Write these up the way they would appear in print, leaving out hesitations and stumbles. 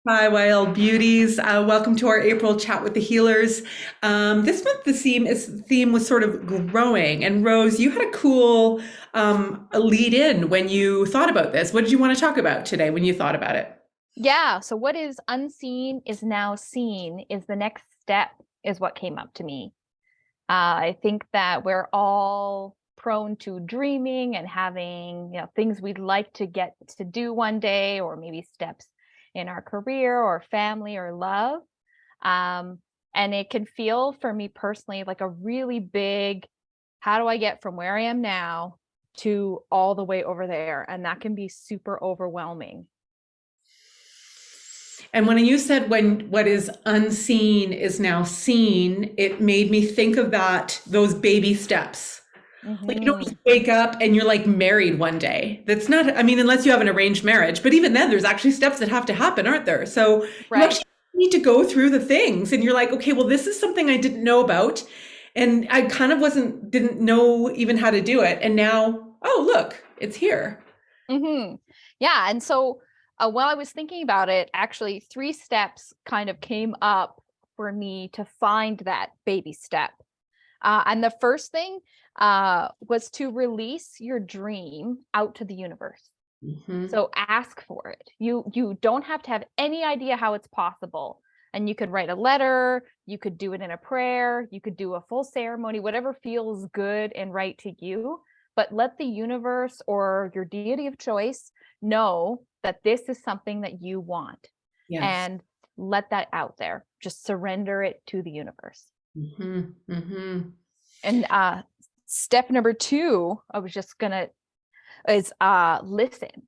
Hi, Wild Beauties. Welcome to our April chat with the healers. This month, the theme was sort of growing. And Rose, you had a cool lead in when you thought about this. What did you want to talk about today when you thought about it? Yeah, so what is unseen is now seen is the next step, is what came up to me. I think that we're all prone to dreaming and having, things we'd like to get to do one day, or maybe steps in our career or family or love. Um, and it can feel for me personally like a really big, how do I get from where I am now to all the way over there? And that can be super overwhelming. And when you said when what is unseen is now seen, it made me think of those baby steps. Like you don't Hmm. just wake up and you're like married one day. That's not, I mean, unless you have an arranged marriage, but even then there's actually steps that have to happen, aren't there? So you Right. actually need to go through the things and you're like, okay, well, this is something I didn't know about. And I kind of didn't know even how to do it. And now, oh, look, it's here. Yeah. And so while I was thinking about it, actually, three steps kind of came up for me to find that baby step. And the first thing was to release your dream out to the universe. Hmm. So ask for it. You don't have to have any idea how it's possible. And you could write a letter, you could do it in a prayer, you could do a full ceremony, whatever feels good and right to you. But let the universe or your deity of choice know that this is something that you want, Yes. and let that out there. Just surrender it to the universe. Hmm. Hmm. And step number two, I was just gonna is listen.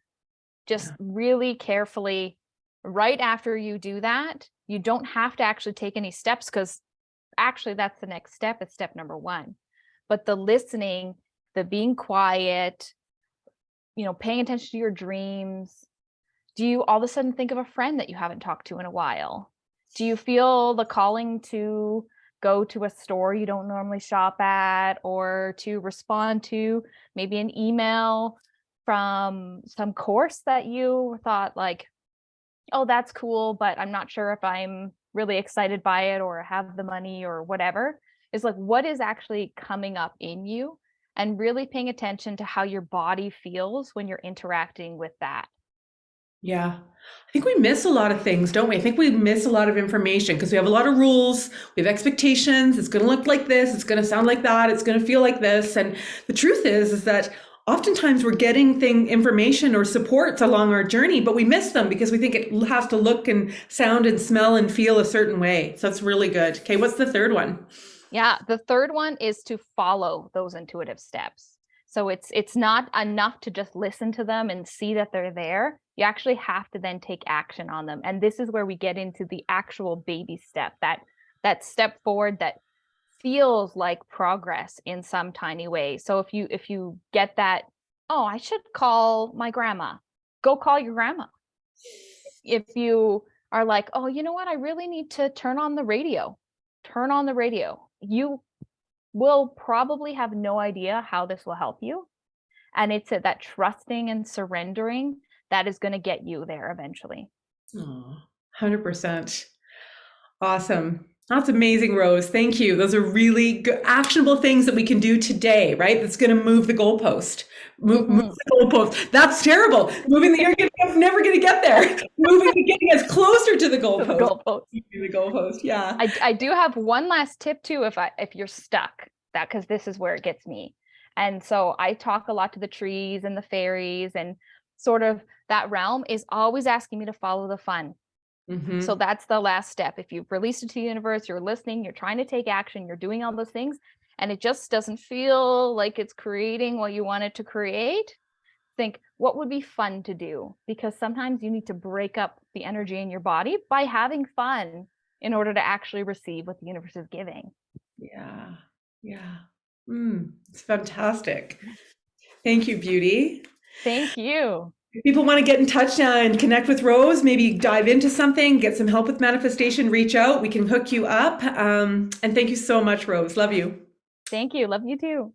Just Yeah. really carefully. Right after you do that, you don't have to actually take any steps, because actually that's the next step. It's step number one. But the listening, the being quiet, paying attention to your dreams. Do you all of a sudden think of a friend that you haven't talked to in a while? Do you feel the calling to go to a store you don't normally shop at, or to respond to maybe an email from some course that you thought like, oh, that's cool, but I'm not sure if I'm really excited by it or have the money or whatever? Is like, what is actually coming up in you, and really paying attention to how your body feels when you're interacting with that. Yeah. I think we miss a lot of things, don't we? I think we miss a lot of information because we have a lot of rules, we have expectations. It's going to look like this, it's going to sound like that, it's going to feel like this. And the truth is that oftentimes we're getting information or supports along our journey, but we miss them because we think it has to look and sound and smell and feel a certain way. So that's really good. Okay, what's the third one? Yeah, the third one is to follow those intuitive steps. So it's not enough to just listen to them and see that they're there. You actually have to then take action on them. And this is where we get into the actual baby step, that step forward that feels like progress in some tiny way. So if you get that, oh, I should call my grandma, go call your grandma. If you are like, oh, you know what, I really need to turn on the radio, turn on the radio. You will probably have no idea how this will help you. And it's that trusting and surrendering that is going to get you there eventually. Oh, 100%. Awesome. That's amazing, Rose. Thank you. Those are really good, actionable things that we can do today, right? That's going to move the goalpost. Move Hmm. the goalpost. That's terrible. Moving the I'm never going to get there. Getting us closer to the To the goalpost. goalpost. The goalpost. Yeah. I do have one last tip too, if you're stuck, that because this is where it gets me. And so I talk a lot to the trees and the fairies, and sort of that realm is always asking me to follow the fun. So Hmm. that's the last step. If you've released it to the universe, you're listening, you're trying to take action, you're doing all those things, and it just doesn't feel like it's creating what you want it to create, think, what would be fun to do? Because sometimes you need to break up the energy in your body by having fun in order to actually receive what the universe is giving. Yeah. Yeah. It's fantastic. Thank you, Beauty. Thank you. If people want to get in touch and connect with Rose, maybe dive into something, get some help with manifestation, reach out. We can hook you up. And thank you so much, Rose. Love you. Thank you. Love you too.